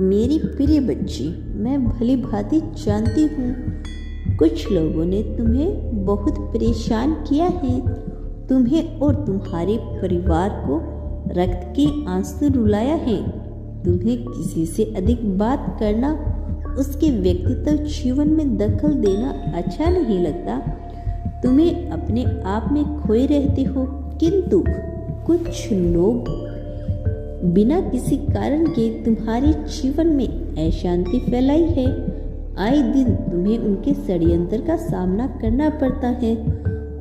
मेरी प्रिय बच्ची, मैं भली भांति जानती हूँ कुछ लोगों ने तुम्हें बहुत परेशान किया है। तुम्हें और तुम्हारे परिवार को रक्त के आंसू रुलाया है। तुम्हें किसी से अधिक बात करना, उसके व्यक्तित्व जीवन में दखल देना अच्छा नहीं लगता। तुम्हें अपने आप में खोए रहते हो, किंतु कुछ लोग बिना किसी कारण के तुम्हारे जीवन में अशांति फैलाई है। आए दिन तुम्हें उनके षड्यंत्र का सामना करना पड़ता है,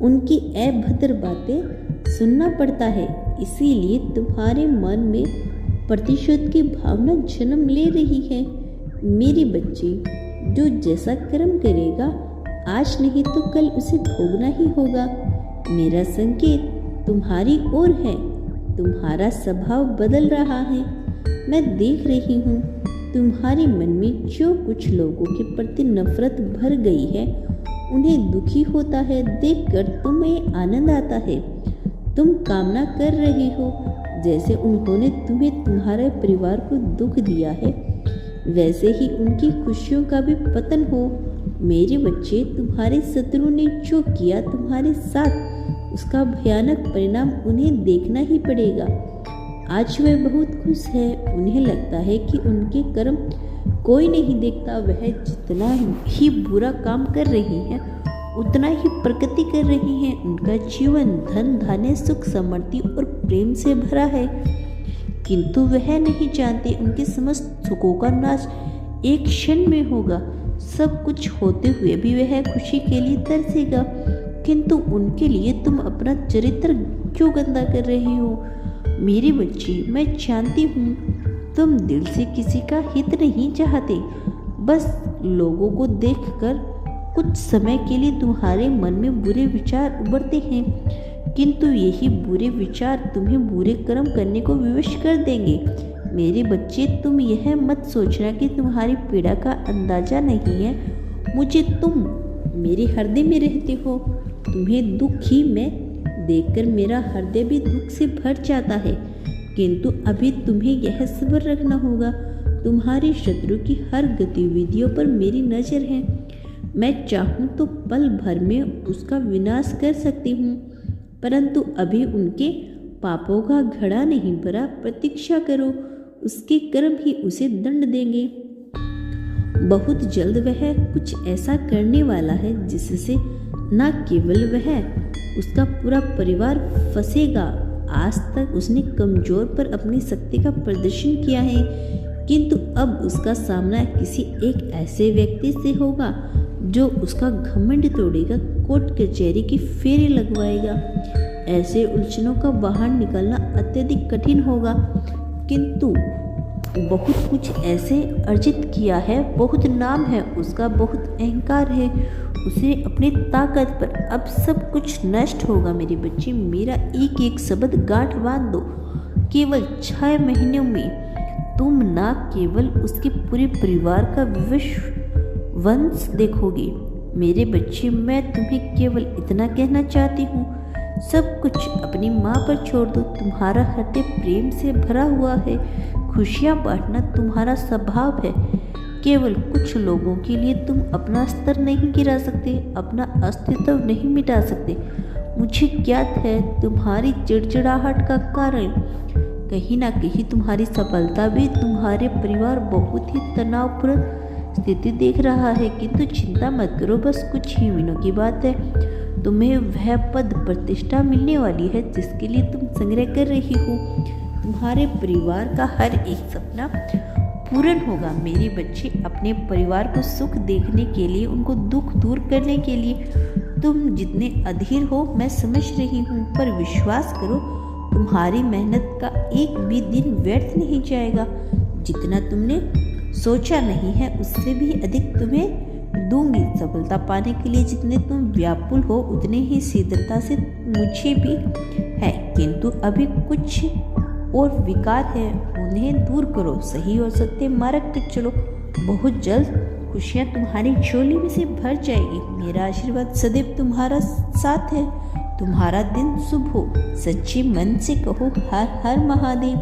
उनकी अभद्र बातें सुनना पड़ता है। इसीलिए तुम्हारे मन में प्रतिशोध की भावना जन्म ले रही है। मेरी बच्ची, जो जैसा कर्म करेगा आज नहीं तो कल उसे भोगना ही होगा। मेरा संकेत तुम्हारी ओर है। तुम्हारा स्वभाव बदल रहा है। मैं देख रही हूँ तुम्हारे मन में जो कुछ लोगों के प्रति नफरत भर गई है, उन्हें दुखी होता है देखकर तुम्हें आनंद आता है। तुम कामना कर रही हो जैसे उन्होंने तुम्हें तुम्हारे परिवार को दुख दिया है, वैसे ही उनकी खुशियों का भी पतन हो। मेरे बच्चे, तुम्हारे शत्रु ने जो किया तुम्हारे साथ, उसका भयानक परिणाम उन्हें देखना ही पड़ेगा। आज वे बहुत खुश है। उन्हें लगता है कि उनके कर्म कोई नहीं देखता। वह जितना ही बुरा काम कर रही है उतना ही प्रगति कर रही है। उनका जीवन धन धान्य सुख समृद्धि और प्रेम से भरा है, किंतु वह नहीं जानते उनके समस्त सुखों का नाश एक क्षण में होगा। सब कुछ होते हुए भी वह खुशी के लिए तरसेगा, किंतु उनके लिए तुम अपना चरित्र क्यों गंदा कर रही हो? मेरी बच्ची, मैं जानती हूँ तुम दिल से किसी का हित नहीं चाहते। बस लोगों को देखकर कुछ समय के लिए तुम्हारे मन में बुरे विचार उभरते हैं, किंतु यही बुरे विचार तुम्हें बुरे कर्म करने को विवश कर देंगे। मेरे बच्चे, तुम यह मत सोचना कि तुम्हारी पीड़ा का अंदाजा नहीं है। मुझे तुम मेरे हृदय में रहते हो। तुम्हें दुखी मैं देखकर मेरा हृदय भी दुख से भर जाता है, किंतु अभी तुम्हें यह सब्र रखना होगा। तुम्हारे शत्रु की हर गतिविधियों पर मेरी नज़र है। मैं चाहूँ तो पल भर में उसका विनाश कर सकती हूँ, परंतु अभी उनके पापों का घड़ा नहीं भरा। प्रतीक्षा करो, उसके कर्म ही उसे दंड देंगे। बहुत जल्द वह कुछ ऐसा करने वाला है जिससे न केवल वह, उसका पूरा परिवार फंसेगा। आज तक उसने कमजोर पर अपनी शक्ति का प्रदर्शन किया है, किंतु अब उसका सामना किसी एक ऐसे व्यक्ति से होगा जो उसका घमंड तोड़ेगा, कोर्ट कचहरी की फेरे लगवाएगा। ऐसे उलझनों का बाहर निकलना अत्यधिक कठिन होगा, किंतु बहुत कुछ ऐसे अर्जित किया है, बहुत नाम है उसका, बहुत अहंकार है उसे अपनी ताकत पर। अब सब कुछ नष्ट होगा। मेरे बच्चे, मेरा एक एक शब्द गांठ बांध दो। केवल 6 महीनों में तुम न केवल उसके पूरे परिवार का वंश देखोगे। मेरे बच्चे, मैं तुम्हें केवल इतना कहना चाहती हूँ, सब कुछ अपनी माँ पर छोड़ दो। तुम्हारा हृदय प्रेम से भरा हुआ है। खुशियाँ बांटना तुम्हारा स्वभाव है। केवल कुछ लोगों के लिए तुम अपना स्तर नहीं गिरा सकते, अपना अस्तित्व नहीं मिटा सकते। मुझे ज्ञात है तुम्हारी चिड़चिड़ाहट का कारण। कहीं ना कहीं तुम्हारी सफलता भी तुम्हारे परिवार बहुत ही तनावपूर्ण स्थिति देख रहा है, किंतु चिंता मत करो, बस कुछ ही महीनों की बात है। तुम्हें वह पद प्रतिष्ठा मिलने वाली है जिसके लिए तुम संग्रह कर रही हो। तुम्हारे परिवार का हर एक सपना पूर्ण होगा। मेरे बच्चे, अपने परिवार को सुख देखने के लिए, उनको दुख दूर करने के लिए तुम जितने अधीर हो मैं समझ रही हूँ, पर विश्वास करो तुम्हारी मेहनत का एक भी दिन व्यर्थ नहीं जाएगा। जितना तुमने सोचा नहीं है उससे भी अधिक तुम्हें दूंगी। सफलता पाने के लिए जितने तुम व्याकुल हो उतने ही शीघ्रता से मुझे भी है, किंतु अभी कुछ और विकार है, उन्हें दूर करो। सही और सत्य मार्ग तक चलो। बहुत जल्द खुशियाँ तुम्हारी झोली में से भर जाएगी। मेरा आशीर्वाद सदैव तुम्हारा साथ है। तुम्हारा दिन शुभ हो। सच्चे मन से कहो हर हर महादेव।